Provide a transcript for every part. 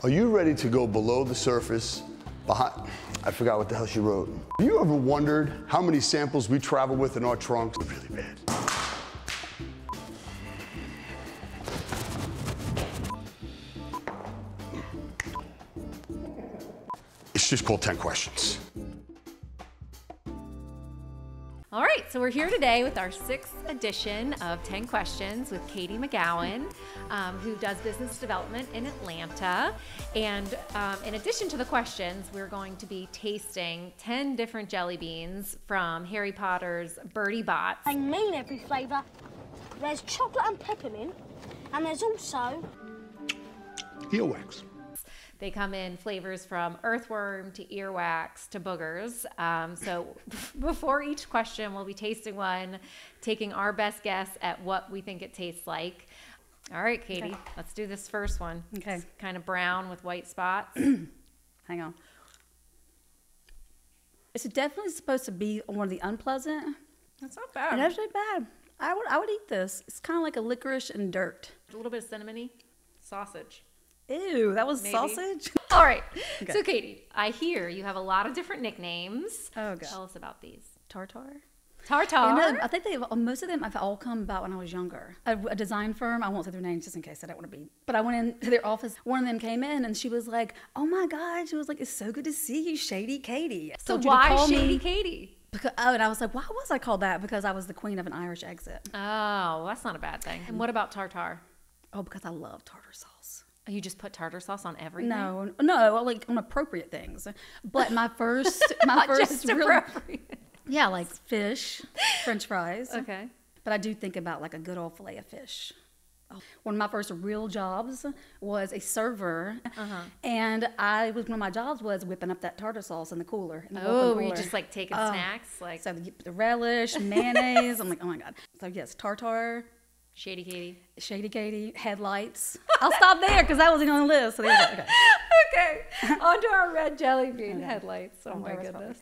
Are you ready to go below the surface, behind, I forgot what the hell she wrote. Have you ever wondered how many samples we travel with in our trunks? Really bad. It's just called 10 questions. All right, so we're here today with our 6th edition of 10 Questions with Katie McGowan, who does business development in Atlanta. And in addition to the questions, we're going to be tasting 10 different jelly beans from Harry Potter's Bertie Botts. I mean every flavour. There's chocolate and peppermint, and there's also Earwax. They come in flavors from earthworm to earwax to boogers. So before each question, we'll be tasting one, taking our best guess at what we think it tastes like. All right, Katie, okay. Let's do this first one. Okay. It's kind of brown with white spots. Hang on. It's definitely supposed to be one of the unpleasant. That's not bad. It's actually bad. I would eat this. It's kind of like a licorice and dirt. A little bit of cinnamony sausage. Ew, that was Maybe. Sausage? All right. Okay. So, Katie, I hear you have a lot of different nicknames. Oh, God. Tell us about these. Tartar? Tartar? I think most of them have all come about when I was younger. A design firm, I won't say their names just in case I don't want to be, but I went into their office. One of them came in and she was like, oh my God. She was like, it's so good to see you, Shady Katie. So why Shady Katie? Because, and I was like, why was I called that? Because I was the queen of an Irish exit. Oh, well, that's not a bad thing. And what about tartar? Oh, because I love tartar sauce. You just put tartar sauce on everything? No, like on appropriate things. But my first, yeah, like fish, French fries. Okay. But I do think about like a good old fillet of fish. One of my first real jobs was a server, and one of my jobs was whipping up that tartar sauce in the cooler. Were you just like taking snacks? Like so the relish, mayonnaise. I'm like, oh my God. So yes, tartar. Shady Katie. Shady Katie, headlights. I'll stop there because that wasn't on the list. So okay. Okay. On to our red jelly bean headlights. Oh my goodness.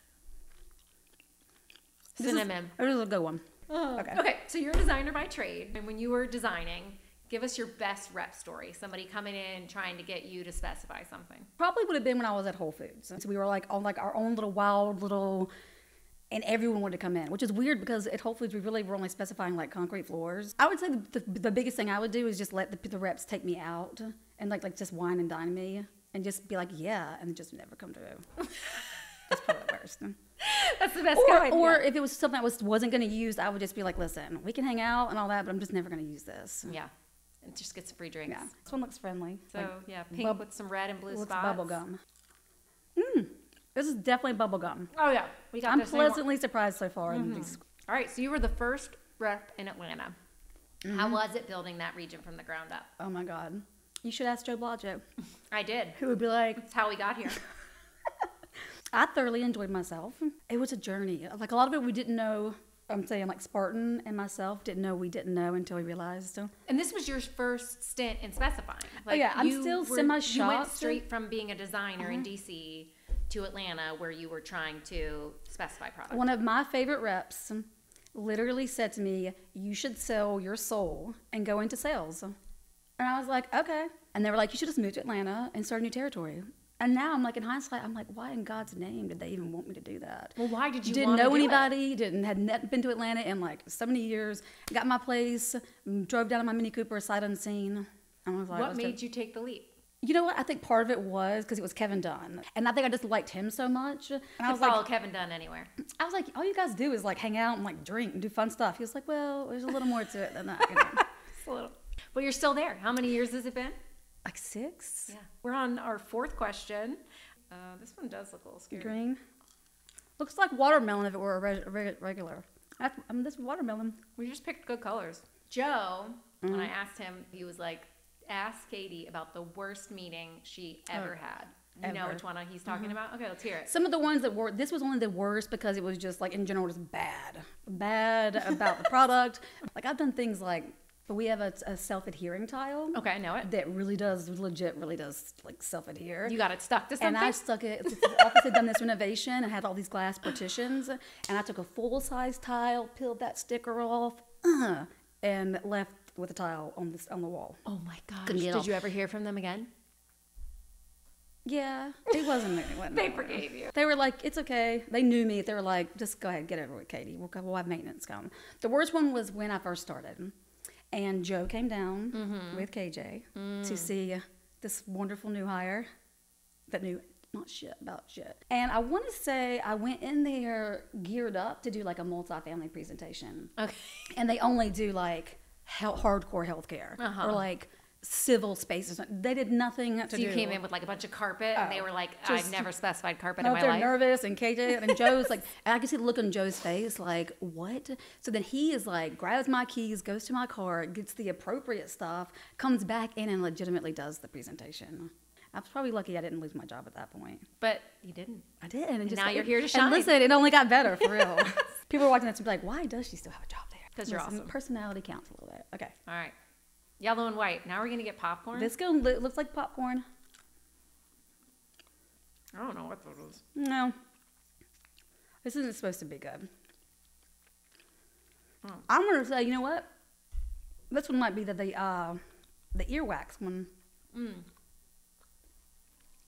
Cinnamon. This is a good one. Okay. Okay. So you're a designer by trade, and when you were designing, give us your best rep story. Somebody coming in trying to get you to specify something. Probably would have been when I was at Whole Foods. So we were like on like our own little wild little. And everyone wanted to come in, which is weird because at Whole Foods we really were only specifying like concrete floors. I would say the biggest thing I would do is just let the reps take me out and like just wine and dine me and just be like, yeah, and just never come through. That's probably the worst. That's the best kind. Or if it was something I wasn't going to use, I would just be like, listen, we can hang out and all that, but I'm just never going to use this. Yeah, and just get some free drinks. Yeah, this one looks friendly. So like, yeah, pink with some red and blue spots. Bubble gum. This is definitely bubble gum. Oh yeah, I'm pleasantly surprised so far. All right, so you were the first rep in Atlanta. How was it building that region from the ground up? Oh my God, you should ask Joe Blodgett. I did. Who would be like, that's how we got here. I thoroughly enjoyed myself. It was a journey. Like a lot of it we didn't know. I'm saying like Spartan and myself didn't know until we realized. And this was your first stint in specifying. Like, oh yeah, I'm still semi-shocked. You went straight from being a designer in DC to Atlanta where you were trying to specify product. One of my favorite reps literally said to me, you should sell your soul and go into sales. And I was like, okay. And they were like, you should just move to Atlanta and start a new territory. And now I'm like, in hindsight, I'm like, why in God's name did they even want me to do that? Well, why did you didn't know anybody, hadn't been to Atlanta in like so many years, got my place, drove down in my Mini Cooper sight unseen. I was like, what made you take the leap? You know what? I think part of it was because it was Kevin Dunn. And I think I just liked him so much. And I was follow like, Kevin Dunn anywhere. I was like, all you guys do is like hang out and like drink and do fun stuff. He was like, well, there's a little more to it than that. You know? Just a little. But you're still there. How many years has it been? Like 6. Yeah. We're on our 4th question. This one does look a little scary. Green. Looks like watermelon if it were a regular. This watermelon. We just picked good colors. Joe, when I asked him, he was like, ask Katie about the worst meeting she ever had. You know which one he's talking about? Okay, let's hear it. Some of the ones that were, this was only the worst because it was just like in general just bad. Bad about the product. Like I've done things like, but we have a self-adhering tile. Okay, I know it. That really does like self-adhere. You got it stuck to something? And I stuck it, the office had done this renovation and had all these glass partitions. And I took a full-size tile, peeled that sticker off, and left with a tile on the wall. Oh my gosh. Did you ever hear from them again? Yeah, it wasn't. They forgave you. They were like, it's okay. They knew me. They were like, just go ahead, get over it, Katie. We'll have maintenance come. The worst one was when I first started. And Joe came down with KJ to see this wonderful new hire that knew not shit about shit. And I want to say I went in there geared up to do like a multifamily presentation. Okay. And they only do like hardcore healthcare or like civil spaces. They did nothing to do. So you came in with like a bunch of carpet and they were like, I've never specified carpet in my they're life. Nervous and KJ and Joe's like, and I can see the look on Joe's face like, what? So then he is like, grabs my keys, goes to my car, gets the appropriate stuff, comes back in and legitimately does the presentation. I was probably lucky I didn't lose my job at that point. But you didn't. I did. And just now you're here to shine. And listen, it only got better, for real. People were watching this and be like, why does she still have a job there? Because you're awesome. Personality counts a little bit. Okay. All right. Yellow and white. Now we're going to get popcorn? This looks like popcorn. I don't know what that is. No. This isn't supposed to be good. Oh. I'm going to say, you know what? This one might be the earwax one.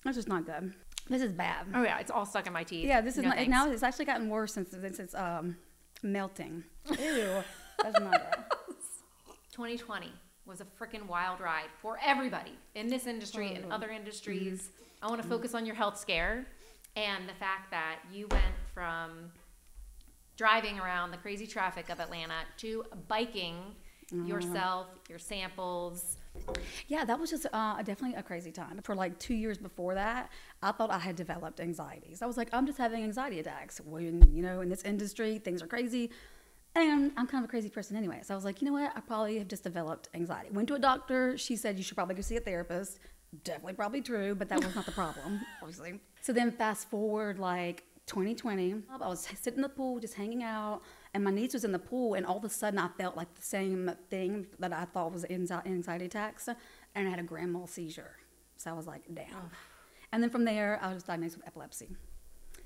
This is not good. This is bad. Oh, yeah. It's all stuck in my teeth. Yeah, this is not. Now it's actually gotten worse since it's melting. Ew. That's not good. 2020 was a freaking wild ride for everybody in this industry and other industries. I want to focus on your health scare and the fact that you went from driving around the crazy traffic of Atlanta to biking yourself, your samples. Yeah, that was just definitely a crazy time. For like 2 years before that, I thought I had developed anxieties. I was like, I'm just having anxiety attacks. When, you know, in this industry, things are crazy. And I'm kind of a crazy person anyway. So I was like, you know what? I probably have just developed anxiety. Went to a doctor. She said, you should probably go see a therapist. Definitely probably true, but that was not the problem, obviously. So then fast forward like 2020, I was sitting in the pool, just hanging out, and my niece was in the pool, and all of a sudden I felt like the same thing that I thought was anxiety attacks, and I had a grand mal seizure. So I was like, damn. Oh. And then from there, I was diagnosed with epilepsy.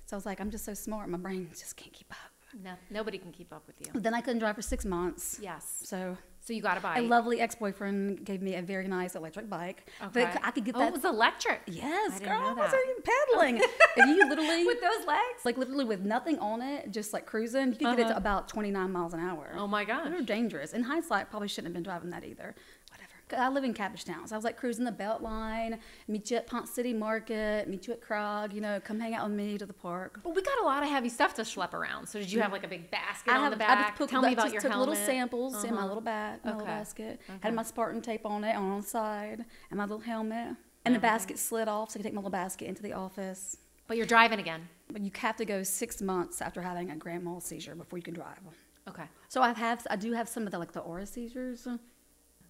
So I was like, I'm just so smart. My brain just can't keep up. No, nobody can keep up with you. Then I couldn't drive for 6 months. Yes. So you got a bike. A lovely ex-boyfriend gave me a very nice electric bike. Okay. But I could get that. Oh, it was electric. Yes, I girl. didn't know I was that. even pedaling. If you literally with those legs, like literally with nothing on it, just like cruising, you could get it to about 29 miles an hour. Oh my gosh. They're dangerous. In hindsight, probably shouldn't have been driving that either. Whatever. I live in Cabbage Town, so I was like cruising the Beltline, meet you at Ponce City Market, meet you at Krog, you know, come hang out with me to the park. Well, we got a lot of heavy stuff to schlep around. So did you have like a big basket on the back? Tell me about your took helmet. little samples in my little bag, my little basket. Had my Spartan tape on it on the side, and my little helmet. And the basket slid off, so I could take my little basket into the office. But you're driving again. But you have to go 6 months after having a grand mal seizure before you can drive. Okay. So I do have some of the like the aura seizures.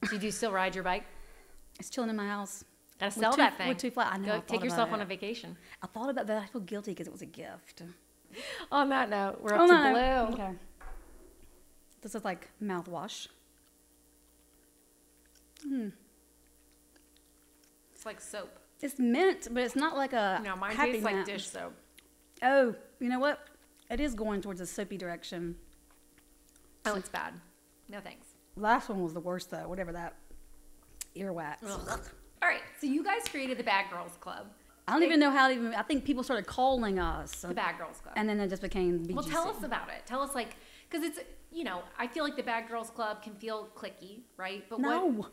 So do you still ride your bike? It's chilling in my house. Gotta sell that thing. With 2 flat. I know. Go take yourself on a vacation. I thought about that. I feel guilty because it was a gift. On that note, we're up to blue. Okay. This is like mouthwash. It's like soap. It's mint, but it's not like a No, mine happy tastes like mint. dish soap. Oh, you know what? It is going towards a soapy direction. Oh, it's bad. No thanks. Last one was the worst though. Whatever that earwax. Ugh. All right, so you guys created the Bad Girls Club. I don't even know how to even. I think people started calling us The Bad Girls Club. and then it just became BGC. Well, tell us about it. Tell us, like, because it's, you know, I feel like the Bad Girls Club can feel cliquey, right? But No.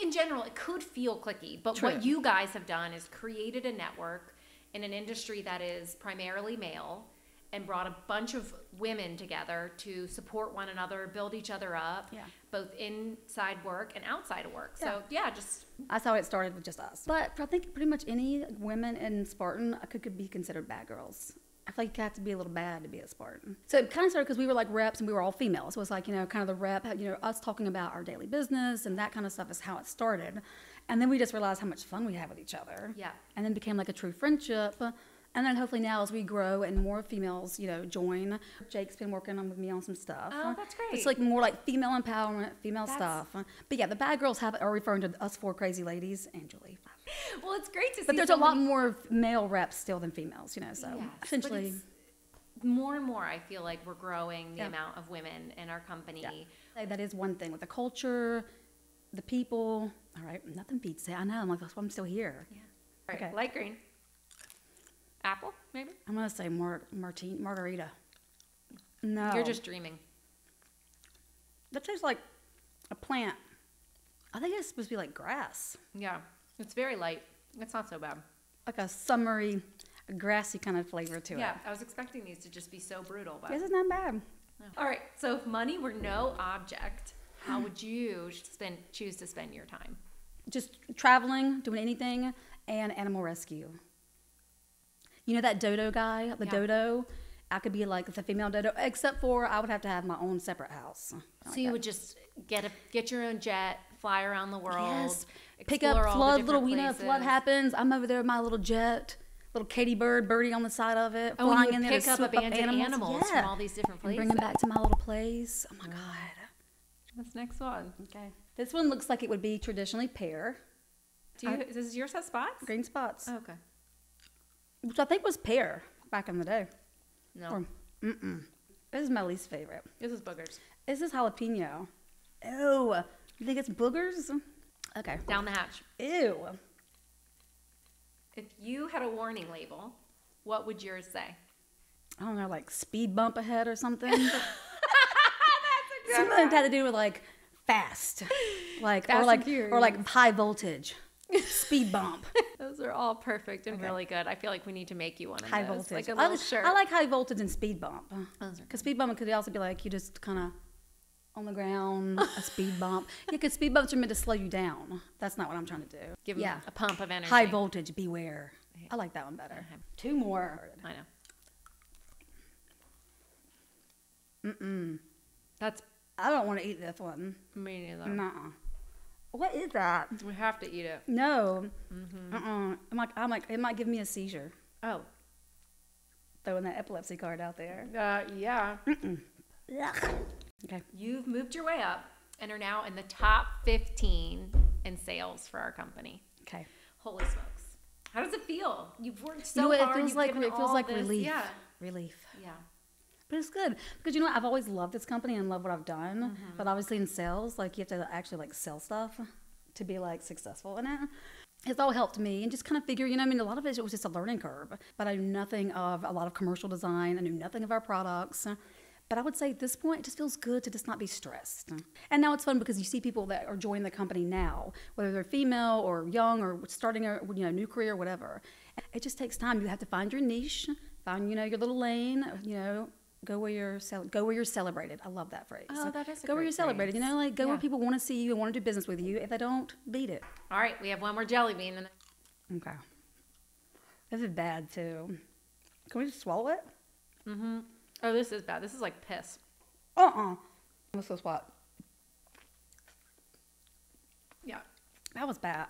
In general, it could feel cliquey. But True. what you guys have done is created a network in an industry that is primarily male and brought a bunch of women together to support one another, build each other up, both inside work and outside of work. So, just... That's how it started with just us. But I think pretty much any women in Spartan could be considered bad girls. I feel like you have to be a little bad to be a Spartan. So it kind of started because we were like reps and we were all female. So it was like, you know, kind of the rep, you know, us talking about our daily business and that kind of stuff is how it started. And then we just realized how much fun we had with each other. Yeah. And then became like a true friendship. And then hopefully now as we grow and more females, you know, join. Jake's been working with me on some stuff. Oh, that's great. It's like more like female empowerment, female stuff. But yeah, the bad girls are referring to us 4 crazy ladies and Julie. Well, it's great to see. But there's a lot more male reps still than females, you know, so essentially. More and more, I feel like we're growing the amount of women in our company. Yeah. That is one thing with the culture, the people. All right, nothing beats it. I know. I'm like, that's why I'm still here. Yeah. All right, Okay. light green. Apple, maybe? I'm gonna say margarita. No. You're just dreaming. That tastes like a plant. I think it's supposed to be like grass. Yeah, it's very light. It's not so bad. Like a summery, grassy kind of flavor to it. Yeah, I was expecting these to just be so brutal, but This is not bad. all right. So if money were no object, how would you choose to spend your time? Just traveling, doing anything, and animal rescue. You know that dodo guy, the Yeah. dodo? I could be like the female dodo, except for I would have to have my own separate house. So you would just get your own jet, fly around the world, Yes. Pick explore up all flood, the little, different you know, places. flood happens. I'm over there with my little jet, little Katie bird, Bertie on the side of it, Oh, and flying you in would there pick to up swoop abandoned animals Yeah. from all these different And places. bring them back to my little place. Oh my God. What's next one? Okay. This one looks like it would be traditionally pear, Does yours have spots? green spots, Oh, okay. which I think was pear back in the day. No, Or, This is my least favorite. this is boogers. This is jalapeno. Ew. You think it's boogers? Okay. Down the hatch. Ew. If you had a warning label, what would yours say? I don't know, like speed bump ahead or something. Something that had to do with like fast, like Fast or and like Furious. or like high voltage, speed bump, Those are all perfect and really good. I feel like we need to make you one of high those, voltage. like a little shirt. I like high voltage and speed bump Those are because speed bump could also be like you just kind of on the ground, a speed bump. Yeah, because speed bumps are meant to slow you down. That's not what I'm trying to do. Give 'em a pump of energy. High voltage, beware. I like that one better. Two more. I know. That's I don't want to eat this one. me neither. Nuh-uh. What is that? We have to eat it. No. I'm like, it might give me a seizure. Oh. Throwing that epilepsy card out there. Yeah. Ugh. Okay. You've moved your way up and are now in the top 15 in sales for our company. Okay. Holy smokes. How does it feel? You've worked so You know what, hard. it feels You've like given it feels all like this. relief. Yeah. Relief. Yeah. But it's good because you know what? I've always loved this company and love what I've done. But obviously in sales, like you have to actually like sell stuff to be like successful in it. It's all helped me and just kind of figure, you know, I mean, a lot of it was just a learning curve. But I knew nothing of a lot of commercial design. I knew nothing of our products. But I would say at this point, it just feels good to just not be stressed. And now it's fun because you see people that are joining the company now, whether they're female or young or starting a new career or whatever. It just takes time. You have to find your niche, find, you know, your little lane, you know, go where you're celebrated. I love that phrase. Oh, that is a Go where great you're celebrated. You phrase. know, like go where Yeah. people want to see you and want to do business with you. If they don't, beat it. All right. We have one more jelly bean. Okay. This is bad too. Can we just swallow it? Oh, this is bad. This is like piss. What's this what? Yeah. That was bad.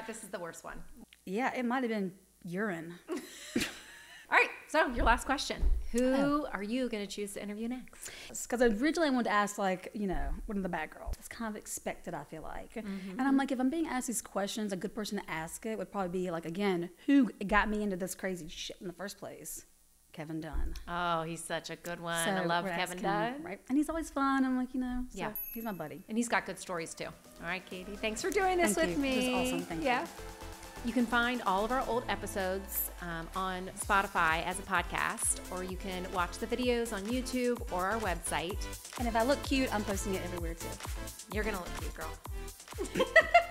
This is the worst one. Yeah, it might have been urine. All right. So your last question. Who are you going to choose to interview next? Because originally I wanted to ask, like, you know, one of the bad girls. It's kind of expected, I feel like. And I'm like, if I'm being asked these questions, a good person to ask it would probably be, like, again, who got me into this crazy shit in the first place? Kevin Dunn. Oh, he's such a good one. So I love we're Kevin asking Dunn. him, right? And he's always fun. I'm like, you know, so Yeah. he's my buddy. And he's got good stories too. All right, Katie. Thanks for doing this Thank with you. me. This was awesome. Thank you. Yeah. You can find all of our old episodes on Spotify as a podcast, or you can watch the videos on YouTube or our website. And if I look cute, I'm posting it everywhere too. You're going to look cute, girl.